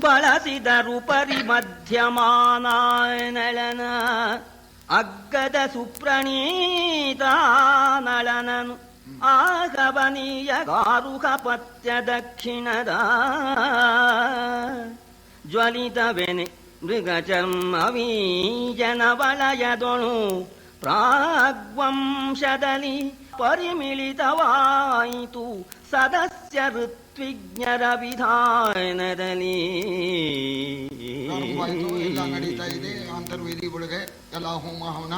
ಬಳಸಿದರು ಪರಿಮಧ್ಯಮಾನಳನ ಅಗ್ಗದ ಸುಪ್ರಣೀತ ನಳನನು ಆಗವನೀಯ ಗಾರುಹ ಪತ್ಯ ದಕ್ಷಿಣದ ಜ್ವಲಿತವೆನೆ ಮೃಗಚರ್ಮವೀಜನ ವಲಯದೊಳು ಪ್ರಾಗ್ವಂಶದಲ್ಲಿ ಪರಿಮಿಳಿತವಾಯಿತು ಸದಸ್ಯ ಋತ್ವಿಜ್ಞರ ವಿಧಾನದಲ್ಲಿ. ಎಲ್ಲ ನಡೀತಾ ಇದೆ. ಅಂತರ್ವೇದಿ ಒಳಗೆ ಎಲ್ಲ ಹೋಮ ಹವನ,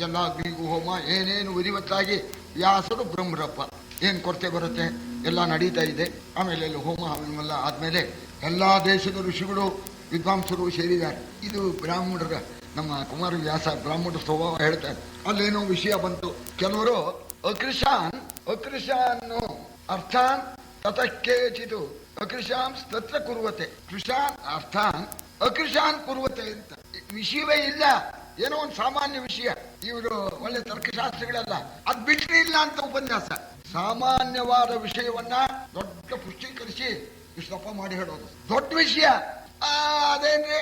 ಎಲ್ಲ ಅಗ್ನಿಗೂ ಹೋಮ, ಏನೇನು ವಿಧಿವತ್ತಾಗಿ ವ್ಯಾಸರು ಬ್ರಹ್ಮರಪ್ಪ ಏನ್ ಕೊರತೆ ಬರುತ್ತೆ ಎಲ್ಲ ನಡೀತಾ ಇದೆ. ಆಮೇಲೆ ಎಲ್ಲ ಹೋಮ ಹವನವೆಲ್ಲ ಆದ್ಮೇಲೆ ಎಲ್ಲಾ ದೇಶದ ಋಷಿಗಳು ವಿದ್ವಾಂಸರು ಸೇರಿದ್ದಾರೆ. ಇದು ಬ್ರಾಹ್ಮಣರ ನಮ್ಮ ಕುಮಾರವ್ಯಾಸ ಬ್ರಾಹ್ಮಣ ಸ್ವಭಾವ ಹೇಳ್ತಾರೆ. ಅಲ್ಲೇನೋ ವಿಷಯ ಬಂತು. ಕೆಲವರು ಅಕೃಶಾನ್ ಅರ್ಥಾನ್ ತತಕ್ಕೇಚಿತು ಅಕೃಶಾಂ ತತ್ರ ಕುರುವತೆ, ಕೃಷಾನ್ ಅರ್ಥಾನ್ ಅಕೃಶಾನ್ ಕುರುವತೆ ಅಂತ ವಿಷಯವೇ ಇಲ್ಲ. ಏನೋ ಒಂದು ಸಾಮಾನ್ಯ ವಿಷಯ, ಇವರು ಒಳ್ಳೆ ತರ್ಕಶಾಸ್ತ್ರಗಳೆಲ್ಲ ಅದ್ ಬಿಟ್ಟರೆ ಇಲ್ಲ ಅಂತ ಉಪನ್ಯಾಸ. ಸಾಮಾನ್ಯವಾದ ವಿಷಯವನ್ನ ದೊಡ್ಡ ಪುಷ್ಟೀಕರಿಸಿ ಇಷ್ಟಪ್ಪ ಮಾಡಿ ಹೇಳೋದು. ದೊಡ್ಡ ವಿಷಯ ಅದೇನ್ರಿ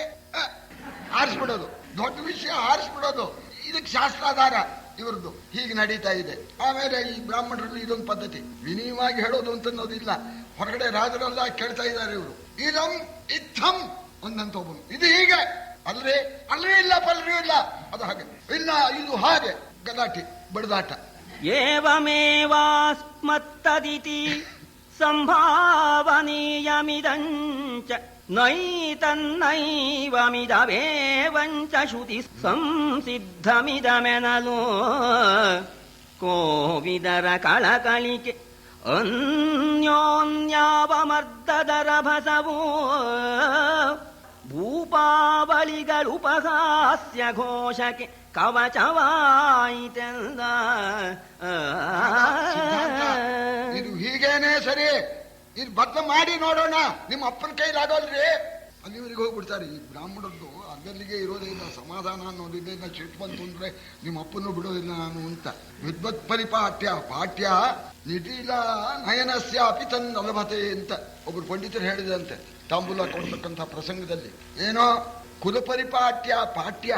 ಆರಿಸ್ಬಿಡೋದು, ದೊಡ್ಡ ವಿಷಯ ಆರಿಸ್ಬಿಡೋದು. ಇದಕ್ಕೆ ಶಾಸ್ತ್ರಾಧಾರ ಇವ್ರದ್ದು. ಹೀಗೆ ನಡೀತಾ ಇದೆ. ಆಮೇಲೆ ಈ ಬ್ರಾಹ್ಮಣರಲ್ಲಿ ಇದೊಂದು ಪದ್ಧತಿ, ವಿನಯವಾಗಿ ಹೇಳೋದು ಅಂತ ಅನ್ನೋದಿಲ್ಲ. ಹೊರಗಡೆ ರಾಜರೆಲ್ಲ ಕೇಳ್ತಾ ಇದ್ದಾರೆ ಇವರು ಇದಂ ಇತ್ತಂ ಒಂದಂತ ಒಬ್ಬನು, ಇದು ಹೀಗೆ ಅಲ್ರಿ ಅಲ್ರಿ ಇಲ್ಲ ಪಲ್ರಿ ಇಲ್ಲ, ಅದು ಹಾಗೆ ಇಲ್ಲ ಇದು ಹಾಗೆ, ಗಲಾಟೆ ಬಡದಾಟ. ಏವಮೇವಾಸ್ಮತ್ತದಿತಿ ಸಂಭಾವನೀಯಮಿದಂಚ ನೈತನ್ನೈವಮಿದವೇವಂಚ ಶ್ರುತಿ ಸಂಸಿದ್ಧಮಿದಮೆನಲು ಕೋವಿದರ ಕಳಕಳಿಕೆ ಅನ್ಯೋನ್ಯಾವಮರ್ದದರ ಭಸವೋ ಭೂಪಾವಳಿಗಳುಪಹಾಸ್ಯ ಘೋಷಕ್ಕೆ ಕವಚವಾಯಿತೆಂದ. ಇದು ಹೀಗೇನೆ ಸರಿ, ಇದು ಬದ್ಧ ಮಾಡಿ ನೋಡೋಣ, ನಿಮ್ಮ ಅಪ್ಪನ ಕೈಲಾಗೋಲ್ರಿ. ಅಲ್ಲಿವರೆಗೆ ಹೋಗ್ಬಿಡ್ತಾರೆ ಈ ಬ್ರಾಹ್ಮಣದ್ದು. ಅಲ್ಲಿಗೆ ಇರೋದೇ ಇಲ್ಲ, ಸಮಾಧಾನ ಅನ್ನೋದಿದೆ. ಸಿಟ್ಟು ಬಂತು ಅಂದ್ರೆ ನಿಮ್ಮ ಅಪ್ಪನ್ನು ಬಿಡೋದಿಲ್ಲ ನಾನು ಅಂತ. ವಿದ್ವತ್ ಪರಿಪಾಠ್ಯ ಪಾಠ್ಯ ನಿಟಿಲ ನಯನಸ್ಯಾಪಿ ತನ್ನಲಭತೆ ಅಂತ ಒಬ್ರು ಪಂಡಿತರು ಹೇಳಿದಂತೆ ತಾಂಬೂಲ ಕೊಡ್ತಕ್ಕಂಥ ಪ್ರಸಂಗದಲ್ಲಿ. ಏನೋ ಕುಲಪರಿಪಾಠ್ಯ ಪಾಠ್ಯ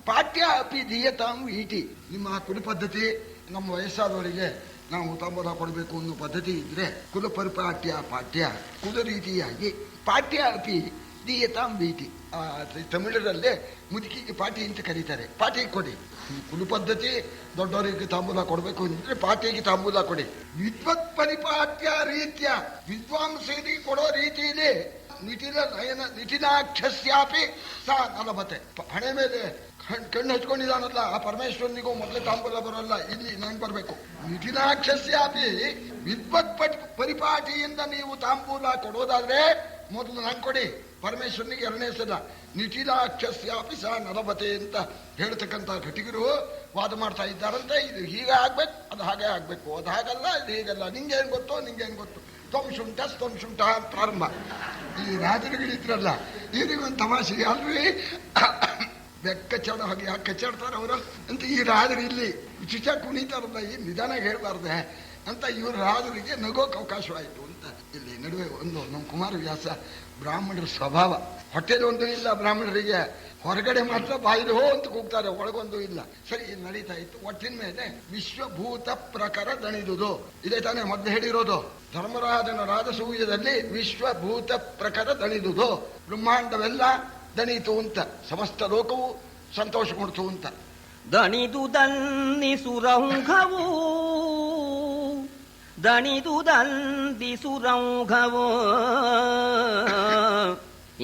ಪಾಠ್ಯ ಅಪಿ ದೀಯತಾಂ ಈಟಿ. ನಿಮ್ಮ ಕುಲ ಪದ್ಧತಿ, ನಮ್ಮ ವಯಸ್ಸಾದವರಿಗೆ ನಾವು ತಾಂಬೂಲ ಕೊಡಬೇಕು ಅನ್ನೋ ಪದ್ಧತಿ ಇದ್ರೆ ಕುಲಪರಿಪಾಠ್ಯ ಪಾಠ್ಯ ಕುಲ ರೀತಿಯಾಗಿ ಪಾಠ್ಯ ಅಪಿ ದೀಯತಾಂ ಭೀತಿ. ತಮಿಳರಲ್ಲೇ ಮುದುಕಿಗೆ ಪಾಠಿ ಅಂತ ಕರೀತಾರೆ. ಪಾಠಿ ಕೊಡಿ. ಕುಲ ಪದ್ಧತಿ ದೊಡ್ಡವರಿಗೆ ತಾಂಬೂಲ ಕೊಡಬೇಕು ಅಂದ್ರೆ ಪಾಠಿಗೆ ತಾಂಬೂಲ ಕೊಡಿ. ವಿದ್ವತ್ ಪರಿಪಾಠ್ಯ ರೀತ್ಯ ವಿದ್ವಾಂಸರಿಗೆ ಕೊಡೋ ರೀತಿಯಲ್ಲಿ ನಿಟಿಲ ನಯನ ನಿಟಿಲಾಕ್ಷಸ್ಯಾಪಿ ಸಾ ನಲಭತೆ. ಹಣೆ ಮೇಲೆ ಕಣ್ಣು ಹಚ್ಕೊಂಡಿದ್ದಾನಲ್ಲ ಆ ಪರಮೇಶ್ವರನಿಗೂ ಮೊದಲೇ ತಾಂಬೂಲ ಬರೋಲ್ಲ, ಇಲ್ಲಿ ನಂಗೆ ಬರಬೇಕು. ನಿಟಿಲಾಕ್ಷಸ್ಯಾಪಿ ವಿದ್ವತ್ ಪರಿಪಾಠಿಯಿಂದ ನೀವು ತಾಂಬೂಲ ಕೊಡೋದಾದ್ರೆ ಮೊದಲು ನಂಗೆ ಕೊಡಿ, ಪರಮೇಶ್ವರನಿಗೆ ಎರಡನೇ ಸಲ. ನಿಟಿಲಾಕ್ಷಸ್ಯಾಪಿ ಸಾ ನಲಭತೆ ಅಂತ ಹೇಳ್ತಕ್ಕಂಥ ಘಟಿಗರು ವಾದ ಮಾಡ್ತಾ ಇದ್ದಾರಂತೆ. ಇದು ಹೀಗೆ ಆಗ್ಬೇಕು, ಅದು ಹಾಗೆ ಆಗ್ಬೇಕು, ಅದು ಹಾಗಲ್ಲ, ಇದು ಹೀಗಲ್ಲ, ನಿಂಗೇನು ಗೊತ್ತೋ ನಿಂಗೇನು ಗೊತ್ತು, ತೊಂಶುಂಠ ತೊಂಶುಂಠ ಪ್ರಾರಂಭ. ಈ ರಾಜರುಗಳಿದ್ರಲ್ಲ ಇವರಿಗೊಂದು ತಮಾಷೆ ಅಲ್ರಿ, ಬೆಕ್ಕ ಚಡ ಹಾಗೆ ಯಾಕೆ ಕಚ್ಚಾಡ್ತಾರೆ ಅವರು ಅಂತ ಈ ರಾಜರು ಇಲ್ಲಿ ಚುಚ ಕುಣಿತಾರಲ್ಲ, ಈ ನಿಧಾನ ಹೇಳ್ಬಾರ್ದೆ ಅಂತ ಇವ್ರ ರಾಜರಿಗೆ ನಗೋಕ್ ಅವಕಾಶವಾಯಿತು ಅಂತ. ಇಲ್ಲಿ ನಡುವೆ ಒಂದು ನಮ್ಮ ಕುಮಾರವ್ಯಾಸ ಬ್ರಾಹ್ಮಣರ ಸ್ವಭಾವ, ಹೊಟ್ಟೆಲಿ ಒಂದು ಇಲ್ಲ ಬ್ರಾಹ್ಮಣರಿಗೆ, ಹೊರಗಡೆ ಮಾತ್ರ ಬಾಯಿಲು ಹೋ ಅಂತ ಕೂಗ್ತಾರೆ, ಒಳಗೊಂದು ಇಲ್ಲ. ಸರಿ ನಡೀತಾ ಇತ್ತು. ಒಟ್ಟಿನ ಮೇಲೆ ವಿಶ್ವಭೂತ ಪ್ರಕಾರ ದಣಿದುದು ಇದೇ ತಾನೇ ಮೊದಲು ಹೇಳಿರೋದು. ಧರ್ಮರಾಜನ ರಾಜಸೂಯದಲ್ಲಿ ವಿಶ್ವಭೂತ ಪ್ರಕಾರ ದಣಿದುದು, ಬ್ರಹ್ಮಾಂಡವೆಲ್ಲ ದಣಿತು ಅಂತ, ಸಮಸ್ತ ಲೋಕವು ಸಂತೋಷ ಕೊಡ್ತು ಅಂತ. ದಣಿದುದಲ್ಲಿ ಸುರೌಘವು ದಣಿದುದಲ್ಲಿ ಸುರೌಘವು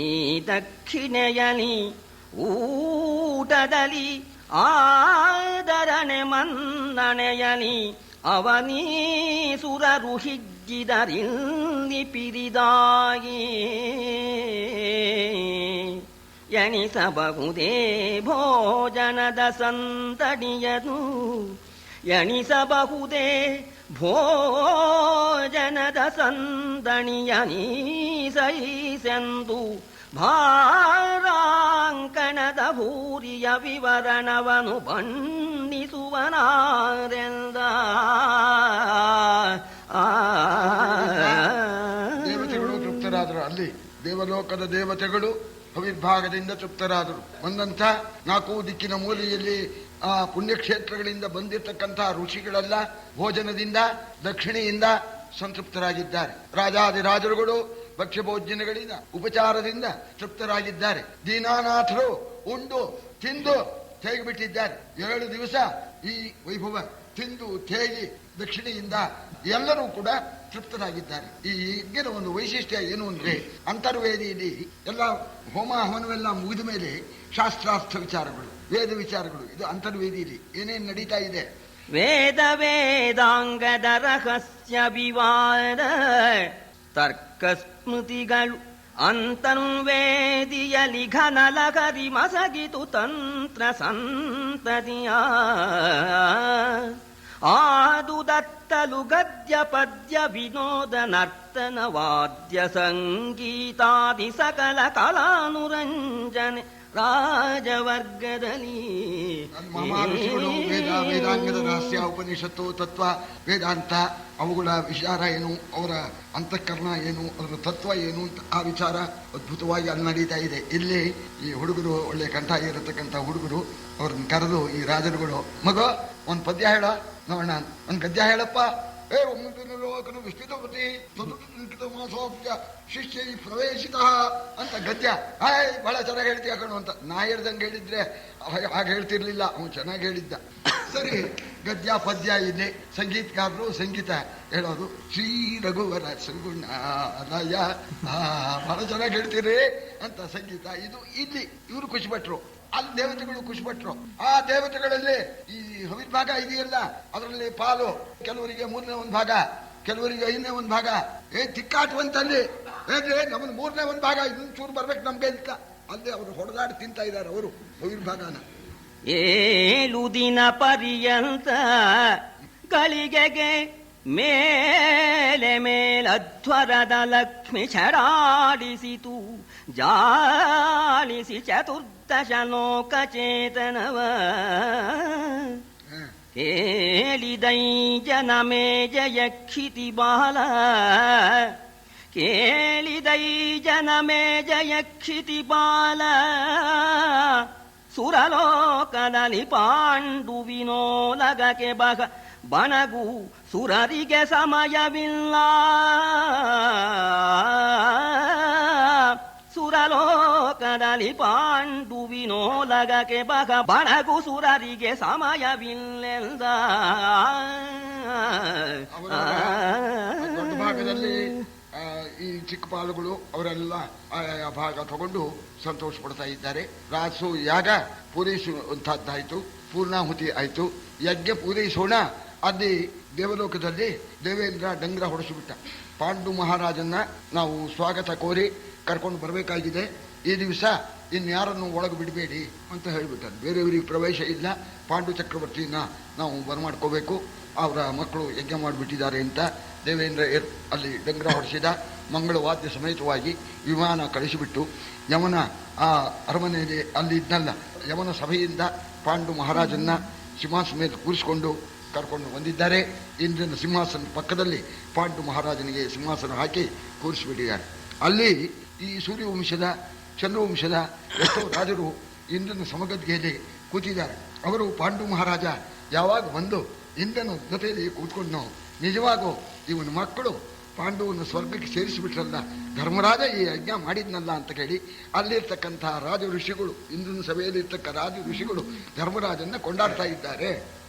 ಈ ದಕ್ಷಿಣೆಯಲಿ ಊಟದಲ್ಲಿ ಆದರಣೆ ಮನ್ನಣೆಯಲಿ ಅವನೀಸುರರು ಹಿಗ್ಗಿದರಿಲ್ಲಿ ಪಿರಿದಾಗಿ ಎಣಿಸಬಹುದೇ ಭೋಜನದ ಸಂತಡಿಯನು, ಎಣಿಸಬಹುದೇ ಭೋಜನದ ಸಂದಣಿಯನೀಸೈಸೆಂದು ಭಾರಾಂಕಣದ ಭೂರಿಯ ವಿವರಣವನು ಬಣ್ಣಿಸುವನಾರೆಂದ. ದೇವತೆಗಳು ತೃಪ್ತರಾದರು. ಅಲ್ಲಿ ದೇವಲೋಕದ ದೇವತೆಗಳು ಹವಿರ್ಭಾಗದಿಂದ ತೃಪ್ತರಾದರು. ಬಂದಂಥ 4 ದಿಕ್ಕಿನ ಮೂಲೆಯಲ್ಲಿ ಆ ಪುಣ್ಯಕ್ಷೇತ್ರಗಳಿಂದ ಬಂದಿರತಕ್ಕಂಥ ಋಷಿಗಳೆಲ್ಲ ಭೋಜನದಿಂದ ದಕ್ಷಿಣೆಯಿಂದ ಸಂತೃಪ್ತರಾಗಿದ್ದಾರೆ. ರಾಜಾದಿರಾಜರುಗಳು ಭಕ್ಷ್ಯಭೋಜ್ಯಗಳಿಂದ ಉಪಚಾರದಿಂದ ತೃಪ್ತರಾಗಿದ್ದಾರೆ. ದೀನಾನಾಥರು ಉಂಡು ತಿಂದು ತೇಗಿಬಿಟ್ಟಿದ್ದಾರೆ. 7 ದಿವಸ ಈ ವೈಭವ ತಿಂದು ತೇಗಿ ದಕ್ಷಿಣೆಯಿಂದ ಎಲ್ಲರೂ ಕೂಡ ತೃಪ್ತರಾಗಿದ್ದಾರೆ. ಈ ಯಜ್ಞದ ಒಂದು ವೈಶಿಷ್ಟ್ಯ ಏನು ಅಂದ್ರೆ, ಅಂತರ್ವೇದಿಯಲ್ಲಿ ಎಲ್ಲ ಹೋಮ ಹವನವೆಲ್ಲ ಮುಗಿದ ಮೇಲೆ ಶಾಸ್ತ್ರಾರ್ಥ ವಿಚಾರಗಳು, ವೇದ ವಿಚಾರಗಳು. ಇದು ಅಂತರ್ವೇದಿಯಲ್ಲಿ ಏನೇನು ನಡೀತಾ ಇದೆ? ವೇದ ವೇದಾಂಗದ ರಹಸ್ಯ ವಿವಾದ ತರ್ಕ ಸ್ಮೃತಿಗಳು ಅಂತರ್ವೇದಿಯಲಿ ಘನಲಗರಿ ಮಸಗಿತು ತಂತ್ರ ಸಂತತಿಯ ಆದುದತ್ತಲು ಗದ್ಯ ಪದ್ಯ ವಿನೋದ ನರ್ತನ ವಾದ್ಯ ಸಂಗೀತಾದಿ ಸಕಲ ಕಲಾನುರಂಜನೆ ರಾಜವರ್ಗದಲ್ಲಿ. ಮಹಾಋಷಿಗಳು ವೇದಾಂಗದ ರಹಸ್ಯ, ಉಪನಿಷತ್ತು, ತತ್ವ, ವೇದಾಂತ, ಅವುಗಳ ವಿಚಾರ ಏನು, ಅವರ ಅಂತಃಕರಣ ಏನು, ಅದರ ತತ್ವ ಏನು ಅಂತ ಆ ವಿಚಾರ ಅದ್ಭುತವಾಗಿ ಅಲ್ಲಿ ನಡೀತಾ ಇದೆ. ಇಲ್ಲಿ ಈ ಹುಡುಗರು, ಒಳ್ಳೆ ಕಂಠ ಇರತಕ್ಕಂಥ ಹುಡುಗರು, ಅವ್ರನ್ನ ಕರೆದು ಈ ರಾಜರುಗಳು, ಮಗ ಒಂದ್ ಪದ್ಯ ಹೇಳ ನೋಡೋಣ, ಒಂದ್ ಗದ್ಯ ಹೇಳಪ್ಪ. ಒಮ್ಮೆ ವಿಸ್ತೃತಪತಿ ಮಾಸೋಪ್ಯ ಶಿಷ್ಯ ಪ್ರವೇಶಿತ ಅಂತ ಗದ್ಯ. ಬಹಳ ಚೆನ್ನಾಗಿ ಹೇಳ್ತೀಯ ಕಣು ಅಂತ. ನಾ ಹೇಳ್ದಂಗೆ ಹೇಳಿದ್ರೆ ಹಾಗೆ ಹೇಳ್ತಿರ್ಲಿಲ್ಲ, ಅವನು ಚೆನ್ನಾಗಿ ಹೇಳಿದ್ದ. ಸರಿ, ಗದ್ಯ ಪದ್ಯ ಇದೆ. ಸಂಗೀತಗಾರರು ಸಂಗೀತ ಹೇಳೋದು. ಶ್ರೀ ರಘುವರ ಸುಗುಣಾಲಯ, ಬಹಳ ಚೆನ್ನಾಗಿ ಹೇಳ್ತೀರಿ ಅಂತ ಸಂಗೀತ. ಇದು ಇಲ್ಲಿ ಇವರು ಖುಷಿಪಟ್ರು, ಅಲ್ಲಿ ದೇವತೆಗಳು ಖುಷಿಪಟ್ರು. ಆ ದೇವತೆಗಳಲ್ಲಿ ಈ ಹವಿರ್ಭಾಗ ಇದೆಯಲ್ಲ, ಅದರಲ್ಲಿ ಪಾಲು ಕೆಲವರಿಗೆ 3ನೇ 1 ಭಾಗ, ಕೆಲವರಿಗೆ 5ನೇ 1 ಭಾಗ. ತಿಕ್ಕಾಟುವಂತಲ್ಲಿ ಹೇಗೆ ನಮ್ಮನ್ನು 3ನೇ 1 ಭಾಗ ಇದೊಂದು ಚೂರು ಬರ್ಬೇಕು ನಮ್ಗೆ ಅಂತ ಅಲ್ಲಿ ಅವರು ಹೊಡೆದಾಡಿ ತಿಂತಾ ಇದ್ದಾರೆ ಅವರು ಹವಿರ್ಭಾಗನ. 7 ದಿನ ಪರ್ಯಂತ ಗಳಿಗೆಗೆ ಮೇಲೆ ಮೇಲಧ್ವರದ ಲಕ್ಷ್ಮಿ ಛಡಾಡಿಸಿತು ಜಾಲಿಸಿ ಚತುರ್ದಶ ಲೋಕಚೇತನವ ಕೇಳಿದೈ ಜನಮೇ ಜಯಕ್ಷಿತಿ ಬಾಲ ಕೇಳಿದೈ ಜನಮೇ ಜಯಕ್ಷಿತಿ ಬಾಲ ಸುರಲೋಕದಲ್ಲಿ ಪಾಂಡುವಿನೋಲಗಕ್ಕೆ ಬಣಗು ಸುರರಿಗೆ ಸಮಯವಿಲ್ಲ ಸುರಲೋಕದಲ್ಲಿ ಪಾಂಡುವಿನೋಲಗಕ್ಕೆ ಬಣಗು ಸುರರಿಗೆ ಸಮಯವಿಲ್ಲೆಂದ. ದೊಡ್ಡ ಭಾಗದಲ್ಲಿ ಈ ಚಿಕ್ಕ ಪಾಲುಗಳು ಅವರೆಲ್ಲ ಆ ಭಾಗ ತಗೊಂಡು ಸಂತೋಷ ಪಡ್ತಾ ಇದ್ದಾರೆ. ರಾಸು ಯಾಗ ಪೂರೈಸುವಂತಹದ್ದಾಯ್ತು, ಪೂರ್ಣಾಹುತಿ ಆಯ್ತು. ಯಜ್ಞ ಪೂರೈಸೋಣ. ಅಲ್ಲಿ ದೇವಲೋಕದಲ್ಲಿ ದೇವೇಂದ್ರ ಡಂಗ್ರ ಹೊಡೆಸಿಬಿಟ್ಟ. ಪಾಂಡು ಮಹಾರಾಜನ್ನ ನಾವು ಸ್ವಾಗತ ಕೋರಿ ಕರ್ಕೊಂಡು ಬರಬೇಕಾಗಿದೆ. ಈ ದಿವಸ ಇನ್ಯಾರನ್ನು ಒಳಗೆ ಬಿಡಬೇಡಿ ಅಂತ ಹೇಳ್ಬಿಟ್ಟಾರೆ. ಬೇರೆಯವರಿಗೆ ಪ್ರವೇಶ ಇಲ್ಲ. ಪಾಂಡು ಚಕ್ರವರ್ತಿಯನ್ನ ನಾವು ಬರಮಾಡ್ಕೋಬೇಕು, ಅವರ ಮಕ್ಕಳು ಯಜ್ಞ ಮಾಡಿಬಿಟ್ಟಿದ್ದಾರೆ ಅಂತ ದೇವೇಂದ್ರ ಅಲ್ಲಿ ಡಂಗ್ರ ಹೊಡೆಸಿದ. ಮಂಗಳವಾದ್ಯ ಸಮೇತವಾಗಿ ವಿಮಾನ ಕಳಿಸಿಬಿಟ್ಟು ಯಮನ ಆ ಅರಮನೆಯಲ್ಲಿ ಅಲ್ಲಿ ಇದ್ನಲ್ಲ, ಯಮನ ಸಭೆಯಿಂದ ಪಾಂಡು ಮಹಾರಾಜನ್ನ ಸಿಂಹಾಸನ ಮೇಲೆ ಕೂರಿಸಿಕೊಂಡು ಕರ್ಕೊಂಡು ಬಂದಿದ್ದಾರೆ. ಇಂದ್ರನ ಸಿಂಹಾಸನ ಪಕ್ಕದಲ್ಲಿ ಪಾಂಡು ಮಹಾರಾಜನಿಗೆ ಸಿಂಹಾಸನ ಹಾಕಿ ಕೂರಿಸಿಬಿಟ್ಟಿದ್ದಾರೆ. ಅಲ್ಲಿ ಈ ಸೂರ್ಯವಂಶದ ಚಂದ್ರವಂಶದ ಎಷ್ಟೋ ರಾಜರು ಇಂದ್ರನ ಸಮಗದ್ಗೆಯಲ್ಲಿ ಕೂತಿದ್ದಾರೆ. ಅವರು ಪಾಂಡು ಮಹಾರಾಜ ಯಾವಾಗ ಬಂದು ಇಂದ್ರನ ಜೊತೆಯಲ್ಲಿ ಕೂತ್ಕೊಂಡು ನಿಜವಾಗೂ ಇವನ ಮಕ್ಕಳು ಪಾಂಡುವನ್ನು ಸ್ವರ್ಗಕ್ಕೆ ಸೇರಿಸಿಬಿಟ್ರಲ್ಲ, ಧರ್ಮರಾಜ ಈ ಯಜ್ಞ ಮಾಡಿದ್ನಲ್ಲ ಅಂತ ಕೇಳಿ ಅಲ್ಲಿರ್ತಕ್ಕಂತಹ ರಾಜ ಋಷಿಗಳು, ಇಂದ್ರನ ಸಭೆಯಲ್ಲಿರ್ತಕ್ಕ ರಾಜ ಋಷಿಗಳು ಧರ್ಮರಾಜನ್ನ ಕೊಂಡಾಡ್ತಾ ಇದ್ದಾರೆ.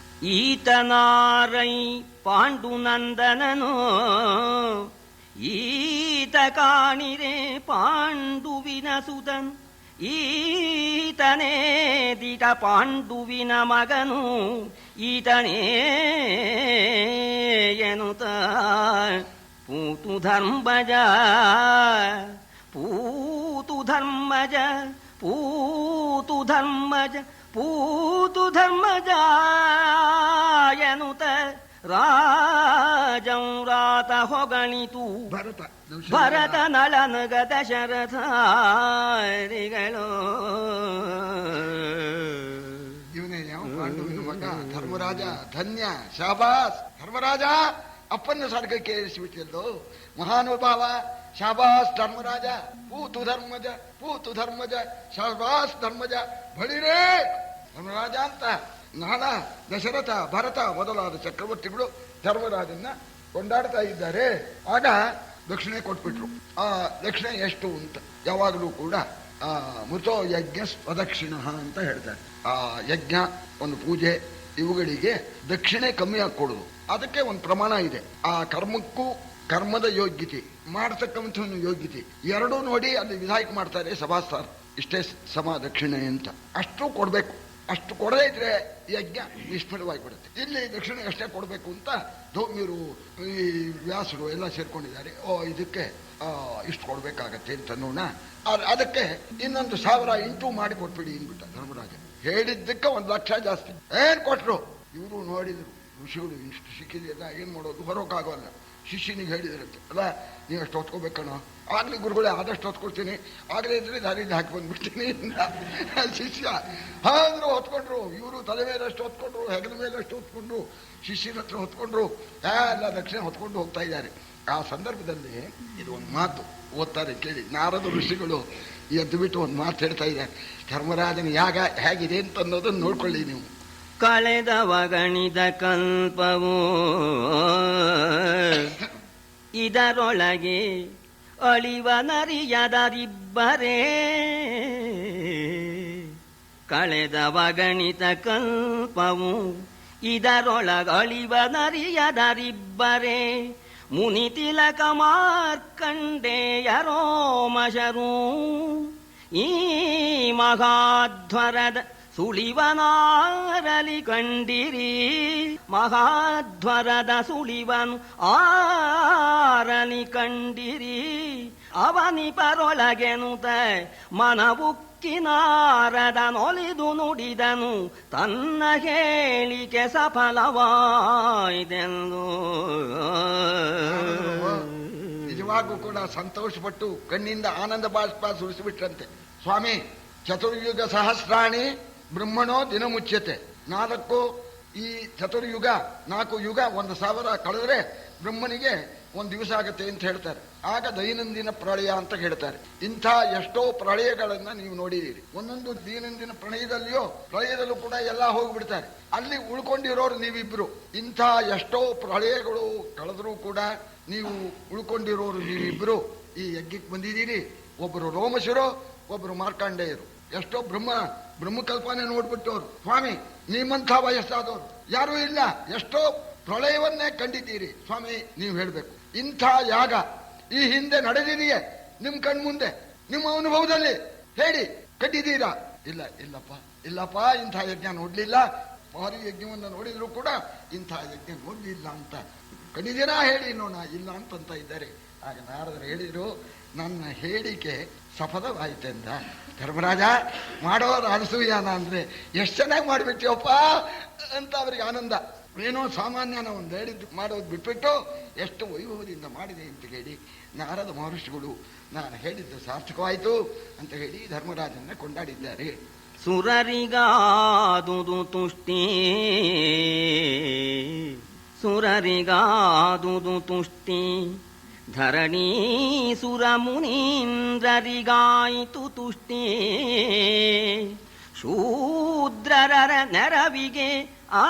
ಈತನಾರೈ ಪಾಂಡುನಂದನನು ಈತ ಕಾಣಿರೆ ಪಾಂಡುವಿನ ಸುತನು ಈತನೇ ದಿಟ ಪಾಂಡುವಿನ ಮಗನು ಈತನೇ ಎನ್ನುತ್ತ ಪೂತು ಧರ್ಮಜ ಪೂತು ಧರ್ಮಜ ಪೂತು ಧರ್ಮಜ ಪೂತು ಧರ್ಮಜ ಎನ್ನುತ್ತ ರಾಜಂರಾತ ಹೊಗಳಿತು ಭರತ ನಳನಗ ದಶರಥರಿಗಳು. ಇವನೇ ಯಾವ ಪಾಂಡುವಿನ ಮಗ ಧರ್ಮರಾಜ. ಧನ್ಯ, ಶಾಬಾಸ್ ಧರ್ಮರಾಜ, ಅಪ್ಪನ ಸ್ವರ್ಗಕ್ಕೆ ಏರಿಸಿಬಿಟ್ಟಿಯಲ್ಲೋ ಮಹಾನುಭಾವ. ಶಾಬಾಸ್ ಧರ್ಮರಾಜ, ಪೂತು ಧರ್ಮಜ, ಪೂತು ಧರ್ಮಜ, ಶಾಬಾಸ್ ಧರ್ಮಜ, ಬಳಿರೇ ಧರ್ಮರಾಜ ಅಂತ ನಾಳ ದಶರಥ, ಭರತ ಮೊದಲಾದ ಚಕ್ರವರ್ತಿಗಳು ಧರ್ಮರಾಜನ್ನ ಕೊಂಡಾಡ್ತಾ ಇದ್ದಾರೆ. ಆಗ ದಕ್ಷಿಣೆ ಕೊಟ್ಬಿಟ್ರು. ಆ ದಕ್ಷಿಣೆ ಎಷ್ಟು ಅಂತ ಯಾವಾಗಲೂ ಕೂಡ ಮೃತೋ ಯಜ್ಞ ಸ್ವದಕ್ಷಿಣ ಅಂತ ಹೇಳ್ತಾರೆ. ಆ ಯಜ್ಞ, ಒಂದು ಪೂಜೆ, ಇವುಗಳಿಗೆ ದಕ್ಷಿಣೆ ಕಮ್ಮಿ ಕೊಡುದು. ಅದಕ್ಕೆ ಒಂದು ಪ್ರಮಾಣ ಇದೆ. ಆ ಕರ್ಮಕ್ಕೂ ಕರ್ಮದ ಯೋಗ್ಯತೆ, ಮಾಡತಕ್ಕಂಥ ಯೋಗ್ಯತೆ ಎರಡೂ ನೋಡಿ ಅಲ್ಲಿ ವಿಧಾಯಕ ಮಾಡ್ತಾರೆ ಸಭಾಸ್ಥಾನ. ಇಷ್ಟೇ ಸಮ ದಕ್ಷಿಣೆ ಅಂತ ಅಷ್ಟು ಕೊಡ್ಬೇಕು. ಅಷ್ಟು ಕೊಡದೇ ಇದ್ರೆ ಯಜ್ಞ ನಿಷ್ಫಲವಾಗಿ ಬಿಡುತ್ತೆ. ಇಲ್ಲಿ ದಕ್ಷಿಣೆ ಅಷ್ಟೇ ಕೊಡಬೇಕು ಅಂತ ಧೌಮ್ಯರು, ಈ ವ್ಯಾಸರು ಎಲ್ಲ ಸೇರ್ಕೊಂಡಿದ್ದಾರೆ. ಇದಕ್ಕೆ ಇಷ್ಟು ಕೊಡ್ಬೇಕಾಗತ್ತೆ ಅಂತ ನೋಡ. ಅದಕ್ಕೆ ಇನ್ನೊಂದು 1000 ಇಂಟು ಮಾಡಿ ಕೊಟ್ಬಿಡಿ ಅಂದ್ಬಿಟ್ಟ ಧರ್ಮರಾಜ. ಹೇಳಿದ್ದಕ್ಕೆ 1 ಲಕ್ಷ ಜಾಸ್ತಿ. ಏನ್ ಕೊಟ್ರು? ಇವರು ನೋಡಿದ್ರು ಋಷಿಗಳು, ಇಷ್ಟು ಸಿಕ್ಕಿದೆಯಲ್ಲ ಏನ್ ಮಾಡೋದು, ಹೊರೋಕ್ಕಾಗೋಲ್ಲ. ಶಿಷ್ಯನಿಗೆ ಹೇಳಿದ್ರಂತೆ, ಅಲ್ಲ ನೀವು ಅಷ್ಟು ಹೊತ್ಕೋಬೇಕಣ್ಣ. ಆಗ್ಲಿ ಗುರುಗಳೇ, ಆದಷ್ಟು ಹೊತ್ಕೊಡ್ತೀನಿ, ಆಗಲೇ ಇದ್ರೆ ದಾರಿಯಲ್ಲಿ ಹಾಕಿ ಬಂದ್ಬಿಡ್ತೀನಿ. ಶಿಷ್ಯ ಆದ್ರೂ ಹೊತ್ಕೊಂಡ್ರು. ಇವರು ತಲೆ ಮೇಲಷ್ಟು ಹೊತ್ಕೊಂಡ್ರು, ಹೆಗಲ ಮೇಲಷ್ಟು ಹೊತ್ಕೊಂಡ್ರು, ಶಿಷ್ಯನ ಹತ್ರ ಹೊತ್ಕೊಂಡ್ರು, ಎಲ್ಲ ದಕ್ಷಿಣ ಹೊತ್ಕೊಂಡು ಹೋಗ್ತಾ ಇದ್ದಾರೆ. ಆ ಸಂದರ್ಭದಲ್ಲಿ ಇದು ಒಂದು ಮಾತು ಓದ್ತಾರೆ ಕೇಳಿ. ನಾರದ ಋಷಿಗಳು ಎದ್ದು ಬಿಟ್ಟು ಒಂದು ಮಾತು ಹೇಳ್ತಾ ಇದ್ದಾರೆ. ಧರ್ಮರಾಜನ ಯಾಗ ಹೇಗಿದೆ ಅಂತ ಅನ್ನೋದನ್ನು ನೋಡ್ಕೊಳ್ಳಿ ನೀವು. ಕಳೆದವ ಗಣಿತ ಕಲ್ಪವೋ ಇದರೊಳಗೆ ಅಳಿವನರಿಯದರಿಬ್ಬರೇ. ಕಳೆದವ ಗಣಿತ ಕಲ್ಪವು ಇದರೊಳಗ ಅಳಿವನರಿಯದರಿಬ್ಬರೇ. ಮುನಿ ತಿಲಕ ಮಾರ್ಕಂಡೇಯರೋ ಮಶರೂ ಈ ಮಹಾಧ್ವರದ ಸುಳಿವನಾರಲಿ ಕಂಡಿರಿ. ಮಹಾಧ್ವರದ ಸುಳಿವನು ಆರಲಿ ಕಂಡಿರಿ. ಅವನಿ ಪರೊಳಗೆನುತ ಮನವುಕ್ಕಿನಾರದ ನೊಲಿದು ನುಡಿದನು, ತನ್ನ ಹೇಳಿಕೆ ಸಫಲವಾಯಿತೆಂದು. ನಿಜವಾಗೂ ಕೂಡ ಸಂತೋಷಪಟ್ಟು ಕಣ್ಣಿಂದ ಆನಂದ ಬಾಷ್ಪ ಸುರಿಸಿಬಿಟ್ರಂತೆ. ಸ್ವಾಮಿ, ಚತುರ್ಯುಗ ಸಹಸ್ರಾಣಿ ಬ್ರಹ್ಮಣೋ ದಿನ ಮುಚ್ಯತೆ. 4 ಈ ಚತುರ್ಯುಗ, 4 ಯುಗ, 1,000 ಕಳೆದ್ರೆ ಬ್ರಹ್ಮನಿಗೆ 1 ದಿವಸ ಆಗತ್ತೆ ಅಂತ ಹೇಳ್ತಾರೆ. ಆಗ ದೈನಂದಿನ ಪ್ರಳಯ ಅಂತ ಹೇಳ್ತಾರೆ. ಇಂಥ ಎಷ್ಟೋ ಪ್ರಳಯಗಳನ್ನ ನೀವು ನೋಡಿದ್ದೀರಿ. ಒಂದೊಂದು ದೈನಂದಿನ ಪ್ರಳಯದಲ್ಲೂ ಕೂಡ ಎಲ್ಲ ಹೋಗ್ಬಿಡ್ತಾರೆ. ಅಲ್ಲಿ ಉಳ್ಕೊಂಡಿರೋರು ನೀವಿಬ್ರು. ಇಂಥ ಎಷ್ಟೋ ಪ್ರಳಯಗಳು ಕಳೆದ್ರೂ ಕೂಡ ನೀವು ಉಳ್ಕೊಂಡಿರೋರು ನೀವಿಬ್ರು ಈ ಯಜ್ಞಕ್ಕೆ ಬಂದಿದ್ದೀರಿ. ಒಬ್ಬರು ರೋಮಶರು, ಒಬ್ಬರು ಮಾರ್ಕಾಂಡೇಯರು. ಎಷ್ಟೋ ಬ್ರಹ್ಮಕಲ್ಪನೆ ನೋಡ್ಬಿಟ್ಟವ್ರು. ಸ್ವಾಮಿ, ನಿಮ್ಮಂಥ ವಯಸ್ಸಾದವರು ಯಾರೂ ಇಲ್ಲ. ಎಷ್ಟೋ ಪ್ರಳಯವನ್ನೇ ಕಂಡಿದ್ದೀರಿ. ಸ್ವಾಮಿ, ನೀವು ಹೇಳ್ಬೇಕು, ಇಂಥ ಯಾಗ ಈ ಹಿಂದೆ ನಡೆದಿದೆಯೇ ನಿಮ್ ಕಣ್ಮುಂದೆ? ನಿಮ್ಮ ಅನುಭವದಲ್ಲಿ ಹೇಳಿ, ಕಂಡಿದ್ದೀರಾ? ಇಲ್ಲಪ್ಪ, ಇಂಥ ಯಜ್ಞ ನೋಡ್ಲಿಲ್ಲ. ಭಾರಿ ಯಜ್ಞವನ್ನು ನೋಡಿದ್ರು ಕೂಡ ಇಂಥ ಯಜ್ಞ ನೋಡ್ಲಿಲ್ಲ ಅಂತ ಕಂಡಿದ್ದೀರಾ? ಹೇಳಿ ನೋಡ. ಇಲ್ಲ ಅಂತ ಇದ್ದಾರೆ. ಆಗ ನಾರದರು ಹೇಳಿದ್ರು, ನನ್ನ ಹೇಳಿಕೆ ಸಫಲವಾಯಿತೆಂದ. ಧರ್ಮರಾಜ, ಮಾಡೋರು ಅನಸೂಯಾನ ಅಂದ್ರೆ ಎಷ್ಟು ಚೆನ್ನಾಗಿ ಮಾಡಿಬಿಟ್ಟಿಯಪ್ಪ ಅಂತ ಅವರಿಗೆ ಆನಂದ. ಏನೋ ಸಾಮಾನ್ಯನ ಒಂದು ಹೇಳಿದ್ದು ಮಾಡೋದು ಬಿಟ್ಬಿಟ್ಟು ಎಷ್ಟು ವೈಭವದಿಂದ ಮಾಡಿದೆ ಅಂತ ಹೇಳಿ ನಾರದ ಮಹರ್ಷಿಗಳು ನಾನು ಹೇಳಿದ್ದು ಸಾರ್ಥಕವಾಯಿತು ಅಂತ ಹೇಳಿ ಧರ್ಮರಾಜನ್ನ ಕೊಂಡಾಡಿದ್ದಾರೆ. ಸುರರಿಗಾದುದು ತುಷ್ಟಿ, ಸುರರಿಗಾದುದು ತುಷ್ಟಿ, ಧರಣಿ ಸುರ ಮುನೀಂದ್ರರಿಗಾಯಿತು ತುಷ್ಟಿ. ಶೂದ್ರರ ನೆರವಿಗೆ ಆ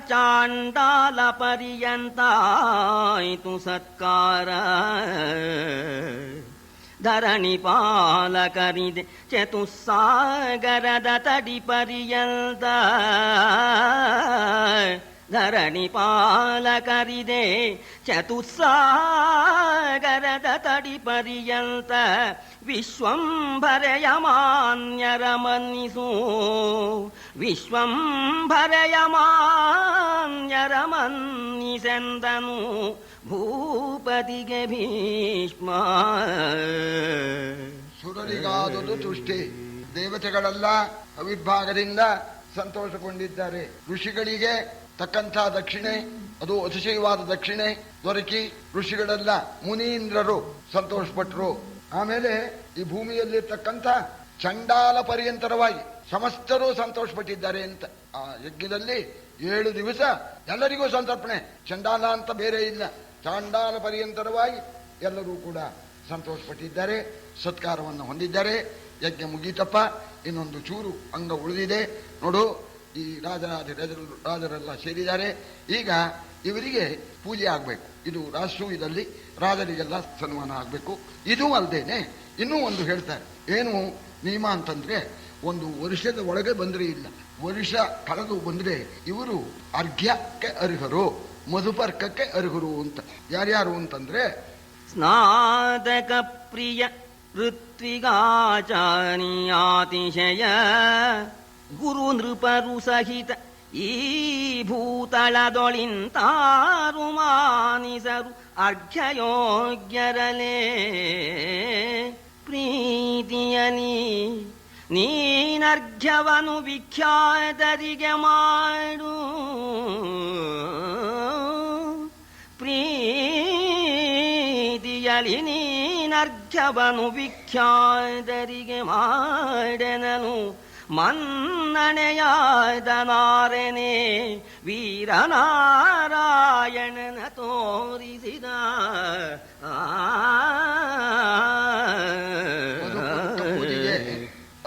ಚಾಂಡಾಲ ಪರ್ಯಂತಾಯಿತು ಸತ್ಕಾರ. ಧರಣಿ ಪಾಲಕರಿದೆ ಚತುಸ್ಸಾಗರದ ತಡಿ ಪರ್ಯಂತ. ಧರಣಿ ಪಾಲಕರಿದೆ ಚತುಸ್ಸಾಗರದ ತಡಿ ಪರ್ಯಂತ. ವಿಶ್ವಂಭರೆಯ ಮಾನ್ಯರ ಮನ್ನಿಸು, ವಿಶ್ವಂಭರೆಯ ಮಾನ್ಯರ ಮನ್ನಿಸೆಂದನು ಭೂಪತಿಗೆ ಭೀಷ್ಮ. ಸುರರಿಗಾದುದು ತುಷ್ಟಿ. ದೇವತೆಗಳೆಲ್ಲ ಅವಿರ್ಭಾಗದಿಂದ ಸಂತೋಷಗೊಂಡಿದ್ದಾರೆ. ಋಷಿಗಳಿಗೆ ತಕ್ಕಂಥ ದಕ್ಷಿಣೆ, ಅದು ಅತಿಶಯವಾದ ದಕ್ಷಿಣೆ ದೊರಕಿ ಋಷಿಗಳೆಲ್ಲ ಮುನೀಂದ್ರರು ಸಂತೋಷಪಟ್ಟರು. ಆಮೇಲೆ ಈ ಭೂಮಿಯಲ್ಲಿರ್ತಕ್ಕಂಥ ಚಂಡಾಲ ಪರ್ಯಂತರವಾಗಿ ಸಮಸ್ತರು ಸಂತೋಷಪಟ್ಟಿದ್ದಾರೆ ಅಂತ. ಆ ಯಜ್ಞದಲ್ಲಿ 7 ದಿವಸ ಎಲ್ಲರಿಗೂ ಸಂತರ್ಪಣೆ. ಚಂಡಾಲ ಅಂತ ಬೇರೆ ಇಲ್ಲ, ಚಾಂಡಾಲ ಪರ್ಯಂತರವಾಗಿ ಎಲ್ಲರೂ ಕೂಡ ಸಂತೋಷಪಟ್ಟಿದ್ದಾರೆ, ಸತ್ಕಾರವನ್ನು ಹೊಂದಿದ್ದಾರೆ. ಯಜ್ಞ ಮುಗೀತಪ್ಪ, ಇನ್ನೊಂದು ಚೂರು ಅಂಗ ಉಳಿದಿದೆ ನೋಡು. ಈ ರಾಜರೆಲ್ಲ ಸೇರಿದ್ದಾರೆ. ಈಗ ಇವರಿಗೆ ಪೂಜೆ ಆಗಬೇಕು. ಇದು ರಾಜಸೂಯದಲ್ಲಿ ರಾಜರಿಗೆಲ್ಲ ಸನ್ಮಾನ ಆಗಬೇಕು. ಇದು ಅಲ್ಲದೇನೆ ಇನ್ನೂ ಒಂದು ಹೇಳ್ತಾರೆ. ಏನು ನಿಯಮ ಅಂತಂದ್ರೆ, ಒಂದು ವರ್ಷದ ಒಳಗೆ ಬಂದ್ರೆ ಇಲ್ಲ, ವರ್ಷ ಕಳೆದು ಬಂದ್ರೆ ಇವರು ಅರ್ಘ್ಯಕ್ಕೆ ಅರ್ಹರು, ಮಧುಪರ್ಕಕ್ಕೆ ಅರ್ಹರು ಅಂತ. ಯಾರ್ಯಾರು ಅಂತಂದ್ರೆ, ಸ್ನಾತಕ ಪ್ರಿಯ ಋತ್ವಿಗಾಚಾರ್ಯಾತಿಶಯ ಗುರು ನೃಪರು ಸಹಿತ ಈ ಭೂತಳದೊಳಿಂತಾರು ಮಾನಿಸರು ಅರ್ಘ್ಯಯೋಗ್ಯರಲೇ. ಪ್ರೀತಿಯನಿ ನೀನರ್ಘ್ಯವನು ವಿಖ್ಯಾತರಿಗೆ ಮಾಡು, ಪ್ರೀತಿಯಲಿ ನೀನರ್ಘ್ಯವನು ವಿಖ್ಯಾತರಿಗೆ ಮಾಡೆನನು. ಮನ್ನಣೆಯಾದ ನಾರನೆ ವೀರನಾರಾಯಣನ ತೋರಿಸಿದ ಪೂಜೆಗೆ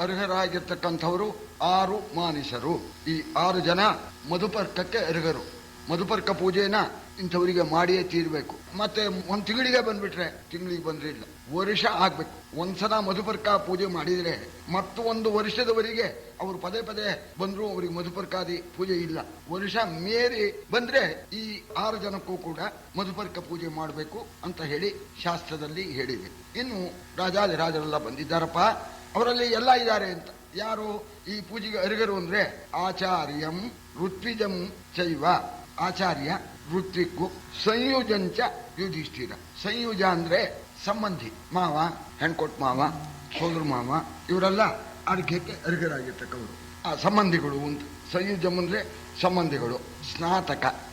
ಅರ್ಹರಾಗಿರ್ತಕ್ಕಂಥವರು 6 ಮಾನಿಸರು. ಈ 6 ಜನ ಮಧುಪರ್ಕಕ್ಕೆ ಅರ್ಹರು. ಮಧುಪರ್ಕ ಪೂಜೆನ ಇಂಥವರಿಗೆ ಮಾಡಿಯೇ ತೀರ್ಬೇಕು. ಮತ್ತೆ ಒಂದು ತಿಂಗಳಿಗೆ ಬಂದ್ಬಿಟ್ರೆ, ತಿಂಗಳಿಗೆ ಬಂದ್ರೆ ಇಲ್ಲ, ವರ್ಷ ಆಗ್ಬೇಕು. ಒಂದ್ಸಲ ಮಧುಪರ್ಕ ಪೂಜೆ ಮಾಡಿದ್ರೆ ಮತ್ತು 1 ವರ್ಷದವರೆಗೆ ಅವರು ಪದೇ ಪದೇ ಬಂದ್ರು ಅವರಿಗೆ ಮಧುಪರ್ಕಾದಿ ಪೂಜೆ ಇಲ್ಲ. ವರ್ಷ ಮೇರಿ ಬಂದ್ರೆ ಈ 6 ಜನಕ್ಕೂ ಕೂಡ ಮಧುಪರ್ಕ ಪೂಜೆ ಮಾಡಬೇಕು ಅಂತ ಹೇಳಿ ಶಾಸ್ತ್ರದಲ್ಲಿ ಹೇಳಿದೆ. ಇನ್ನು ರಾಜರೆಲ್ಲ ಬಂದಿದ್ದಾರಪ್ಪ, ಅವರಲ್ಲಿ ಎಲ್ಲ ಇದ್ದಾರೆ ಅಂತ. ಯಾರು ಈ ಪೂಜೆಗೆ ಅರ್ಹರು ಅಂದ್ರೆ, ಆಚಾರ್ಯಂ ಋತ್ವಿಜಂ ಚೈವ, ಆಚಾರ್ಯ ಋತ್ವಿಕ್ಕು, ಸಂಯುಜಂಚ ಯುಧಿಷ್ಠಿರ. ಸಂಯುಜ ಅಂದ್ರೆ ಸಂಬಂಧಿ, ಮಾವ, ಹೆಣ್ಕೊಟ್ ಮಾವ, ಸೋದರ ಮಾವ, ಇವರೆಲ್ಲ ಅರ್ಘ್ಯಕ್ಕೆ ಅರ್ಹರಾಗಿರ್ತಕ್ಕವರು ಆ ಸಂಬಂಧಿಗಳು ಅಂತ. ಸಂಯುಜಂ ಅಂದ್ರೆ ಸಂಬಂಧಿಗಳು.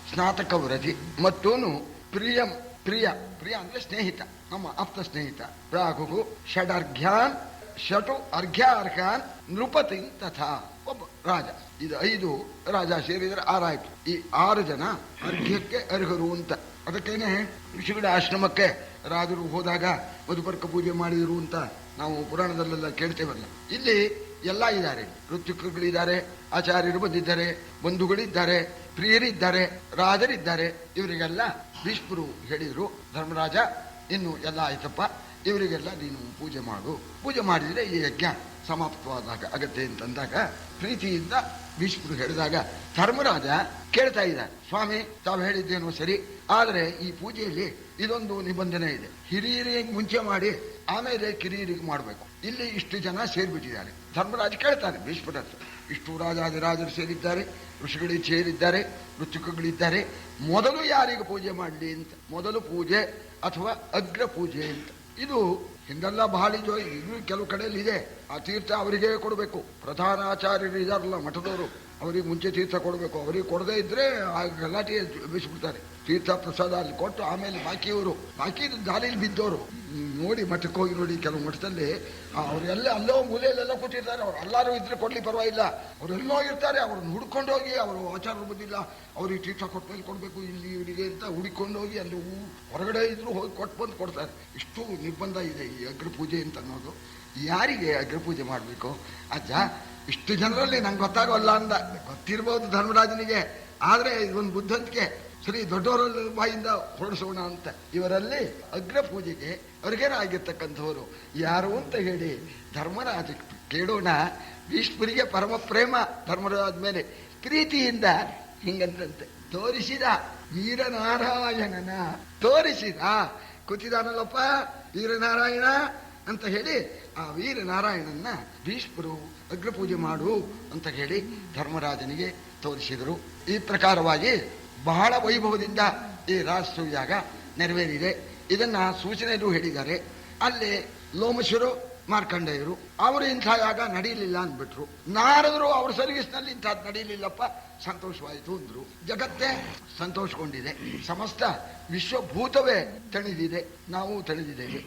ಸ್ನಾತಕ ವೃದ್ಧಿ ಮತ್ತೂನು ಪ್ರಿಯಂ, ಪ್ರಿಯ ಅಂದ್ರೆ ಸ್ನೇಹಿತ, ನಮ್ಮ ಆಪ್ತ ಸ್ನೇಹಿತ. ಪ್ರಾಗುಗು ಷಟು ಅರ್ಘ್ಯಾರ್ಘಾನ್ ನೃಪತಿ ತಥಾ, ಒಬ್ಬ ರಾಜ. ಇದು 5 ರಾಜ ಸೇರಿದ್ರೆ 6 ಆಯ್ತು. ಈ 6 ಜನ ಅರ್ಘ್ಯಕ್ಕೆ ಅರ್ಹರು ಅಂತ. ಅದಕ್ಕೇನೆ ಋಷಿಗಳ ಆಶ್ರಮಕ್ಕೆ ರಾಜರು ಹೋದಾಗ ಮಧುಪರ್ಕ ಪೂಜೆ ಮಾಡಿದರು ಅಂತ ನಾವು ಪುರಾಣದಲ್ಲೆಲ್ಲ ಕೇಳ್ತೇವಲ್ಲ. ಇಲ್ಲಿ ಎಲ್ಲ ಇದ್ದಾರೆ, ಋತ್ವಿಕರುಗಳಿದ್ದಾರೆ, ಆಚಾರ್ಯರು ಬಂದಿದ್ದಾರೆ, ಬಂಧುಗಳಿದ್ದಾರೆ, ಪ್ರಿಯರಿದ್ದಾರೆ, ರಾಜರಿದ್ದಾರೆ. ಇವರಿಗೆಲ್ಲ ಭೀಷ್ಮರು ಹೇಳಿದ್ರು, ಧರ್ಮರಾಜ ಇನ್ನು ಎಲ್ಲ ಆಯ್ತಪ್ಪ, ಇವರಿಗೆಲ್ಲ ನೀನು ಪೂಜೆ ಮಾಡು. ಪೂಜೆ ಮಾಡಿದ್ರೆ ಈ ಯಜ್ಞ ಸಮಾಪ್ತವಾದಾಗ ಆಗತ್ತೆ ಅಂತಂದಾಗ ಪ್ರೀತಿಯಿಂದ ಭೀಷ್ಮರು ಹೇಳಿದಾಗ ಧರ್ಮರಾಜ ಕೇಳ್ತಾ ಇದ್ದಾರೆ, ಸ್ವಾಮಿ ತಾವು ಹೇಳಿದ್ದೇನೋ ಸರಿ, ಆದರೆ ಈ ಪೂಜೆಯಲ್ಲಿ ಇದೊಂದು ನಿಬಂಧನೆ ಇದೆ. ಹಿರಿಯರಿಗೆ ಮುಂಚೆ ಮಾಡಿ ಆಮೇಲೆ ಕಿರಿಯರಿಗೆ ಮಾಡಬೇಕು. ಇಲ್ಲಿ ಇಷ್ಟು ಜನ ಸೇರ್ಬಿಟ್ಟಿದ್ದಾರೆ. ಧರ್ಮರಾಜ ಕೇಳ್ತಾನೆ ಭೀಷ್ಮರ ಹತ್ರ, ಇಷ್ಟು ರಾಜರು ಸೇರಿದ್ದಾರೆ, ಋಷಿಗಳಿಗೆ ಸೇರಿದ್ದಾರೆ, ಋತುಕಗಳಿದ್ದಾರೆ, ಮೊದಲು ಯಾರಿಗೆ ಪೂಜೆ ಮಾಡಲಿ ಅಂತ. ಮೊದಲು ಪೂಜೆ ಅಥವಾ ಅಗ್ರ ಪೂಜೆ ಅಂತ. ಇದು ಹಿಂದೆಲ್ಲ ಬಹಳ ಇದು ಕೆಲವು ಕಡೆಯಲ್ಲಿ ಇದೆ. ಆ ತೀರ್ಥ ಅವರಿಗೆ ಕೊಡಬೇಕು. ಪ್ರಧಾನ ಆಚಾರ್ಯರು ಇದಾರಲ್ಲ ಮಠದವರು, ಅವರಿಗೆ ಮುಂಚೆ ತೀರ್ಥ ಕೊಡಬೇಕು. ಅವರಿಗೆ ಕೊಡದೇ ಇದ್ರೆ ಆ ಗಲಾಟೆ ಬಿಸಿಬಿಡ್ತಾರೆ. ತೀರ್ಥ ಪ್ರಸಾದ ಅಲ್ಲಿ ಕೊಟ್ಟು ಆಮೇಲೆ ಬಾಕಿ ದಾರಿಯಲ್ಲಿ ಬಿದ್ದವರು ನೋಡಿ, ಮಠಕ್ಕೆ ಹೋಗಿ ನೋಡಿ, ಕೆಲವು ಮಠದಲ್ಲಿ ಅವರೆಲ್ಲ ಅಲ್ಲೋ ಮೂಲೆಯಲ್ಲೆಲ್ಲ ಕೂತಿರ್ತಾರೆ. ಅವ್ರು ಎಲ್ಲರೂ ಇದ್ರೆ ಕೊಡ್ಲಿ ಪರವಾಗಿಲ್ಲ, ಅವರೆಲ್ಲೋ ಇರ್ತಾರೆ. ಅವ್ರನ್ನ ಹುಡ್ಕೊಂಡು ಹೋಗಿ, ಅವರು ಆಚಾರ್ಯರು ಬಂದಿಲ್ಲ, ಅವ್ರಿಗೆ ತೀರ್ಥ ಕೊಟ್ಟ ಮೇಲೆ ಕೊಡಬೇಕು ಇಲ್ಲಿ ಇವರಿಗೆ ಅಂತ ಹುಡುಕೊಂಡು ಹೋಗಿ ಅಲ್ಲಿ ಹೊರಗಡೆ ಇದ್ರು ಹೋಗಿ ಕೊಟ್ಟು ಬಂದು ಕೊಡ್ತಾರೆ. ಇಷ್ಟು ನಿರ್ಬಂಧ ಇದೆ ಈ ಅಗ್ರ ಪೂಜೆ ಅಂತ ಅನ್ನೋದು. ಯಾರಿಗೆ ಅಗ್ರ ಪೂಜೆ ಮಾಡಬೇಕು? ಅಜ್ಜ ಇಷ್ಟು ಜನರಲ್ಲಿ ನಂಗೆ ಗೊತ್ತಾಗೋಲ್ಲ ಅಂದ. ಗೊತ್ತಿರ್ಬೋದು ಧರ್ಮರಾಜನಿಗೆ, ಆದರೆ ಇದೊಂದು ಬುದ್ಧಂತಿಕೆ, ಸರಿ ದೊಡ್ಡವರ ಬಾಯಿಂದ ಹೊರಡಿಸೋಣ ಅಂತ. ಇವರಲ್ಲಿ ಅಗ್ರ ಪೂಜೆಗೆ ಅರ್ಹರಾಗಿರ್ತಕ್ಕಂಥವರು ಯಾರು ಅಂತ ಹೇಳಿ ಧರ್ಮರಾಜ ಕೇಳೋಣ. ಭೀಷ್ಮರಿಗೆ ಪರಮ ಪ್ರೇಮ ಧರ್ಮರಾಜ ಮೇಲೆ, ಪ್ರೀತಿಯಿಂದ ಹಿಂಗಂತಂತೆ ತೋರಿಸಿದ ವೀರನಾರಾಯಣನ ತೋರಿಸಿದ. ಕೂತಿದಾನಲ್ಲಪ್ಪ ವೀರನಾರಾಯಣ ಅಂತ ಹೇಳಿ ಆ ವೀರನಾರಾಯಣನ್ನ ಭೀಷ್ಮರು ಅಗ್ರಪೂಜೆ ಮಾಡು ಅಂತ ಹೇಳಿ ಧರ್ಮರಾಜನಿಗೆ ತೋರಿಸಿದರು. ಈ ಪ್ರಕಾರವಾಗಿ ಬಹಳ ವೈಭವದಿಂದ ಈ ರಾಜಸೂಯಾಗ ನೆರವೇರಿದೆ. ಇದನ್ನ ಸೂಚನೆಯಲ್ಲೂ ಹೇಳಿದ್ದಾರೆ. ಅಲ್ಲಿ ಲೋಮಶರು, ಮಾರ್ಕಂಡೇಯರು ಅವರು ಇಂಥ ಯಾಗ ನಡೀಲಿಲ್ಲ ಅಂದ್ಬಿಟ್ರು. ನಾರದರು ಅವ್ರ ಸರ್ವಿಸ್ನಲ್ಲಿ ಇಂಥದ್ದು ನಡೀಲಿಲ್ಲಪ್ಪ, ಸಂತೋಷವಾಯಿತು ಅಂದ್ರು. ಜಗತ್ತೇ ಸಂತೋಷಗೊಂಡಿದೆ, ಸಮಸ್ತ ವಿಶ್ವಭೂತವೇ ತಣಿದಿದೆ, ನಾವು ತಣಿದಿದ್ದೇವೆ.